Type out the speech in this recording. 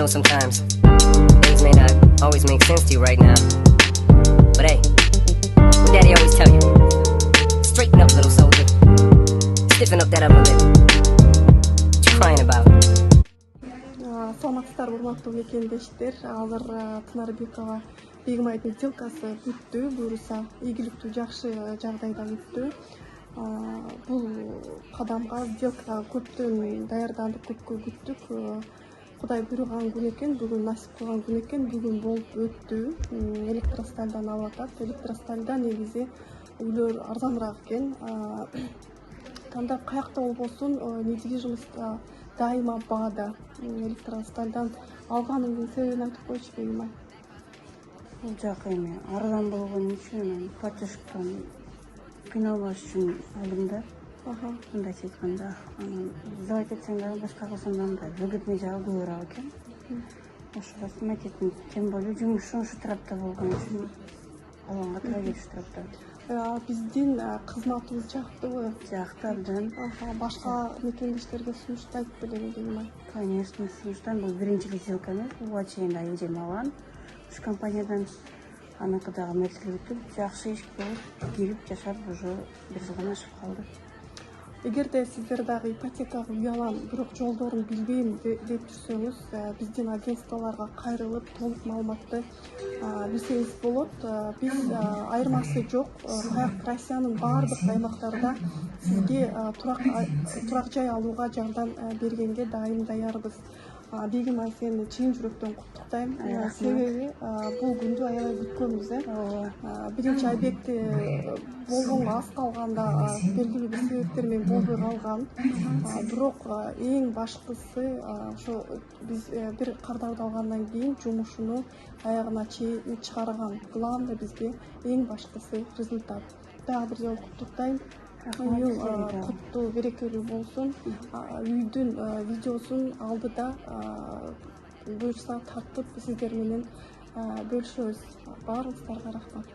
sometimes things may not always make sense to you right now. But hey, what Daddy always tell you, straighten up, little soldier. Stiffen up that upper lip. What you crying about? Саламатсыздар, урматтуу мекендештер. Азыр Тынарбекова Бегимайдын сделкасы бүттү, буюрса ийгиликтүү жакшы жагдайда бүттү. Бул кадамга сделкага көптөн даярдандык, көпкө күттүк. Кудай буйруган күн экен, бүгүн насип кылган күн экен, бүгүн болуп өттү. Электросталдан алып атат. Электросталда негизи үйлөр арзаныраак экен. Тандап каякта болбосун, недвижимость дайыма баада. Электросталдан алганымдын себебин айтып койчу Бегимай. Бул жак эми арзан болгон үчүн платежкан кыйналбаш үчүн алдым да. Мындайча айтканда, сдавать этсең дагы башка кылсаң да мындай выгодный жагы көбүрөөк экен. Ошого сымать эттим, тем более жумуш ушул тарапта болгон үчүн алганга туура келип турат. Биздин кызматыбыз жактыбы? Жакты абдан. Башка мекендештерге сунуштайт белең Бегимай. Конечно, сунуштайм. Бул биринчи сделка эмес, буга чейин да эжем алган. Ушу компаниядан аныкы дагы мерзили бүтүп, жакшы иш болуп, кирип жашап уже бир жылдан ашып калды. Эгерде сиздер дагы ипотекага үй алам, бирок жолдорун билбейм деп жүрсөңүз, биздин агентстволорго кайрылып толук маалыматты билсеңиз болот. Биз айырмасы жок, Россиянын баардык аймактарында сизге турак жай алууга жардам бергенге дайым даярбыз. Бегимай, сени чын жүрөктөн куттуктайм. Себеби бул күндү аябай күткөнбүз. Биринчи объекти болгонго аз калганда белгилүү бир себептер менен болбой калган. Бирок эң башкысы ошо биз бир кардарды алгандан кийин жумушуну аягына чейин чыгарган. Главное бизге эң башкысы результат. Дагы бир жолу куттуктайм. Куттуу берекелүү болсун. Үйдүн видеосун алдыда буюрса тартып сиздер менен бөлүшөбүз. Баарыңыздарга рахмат.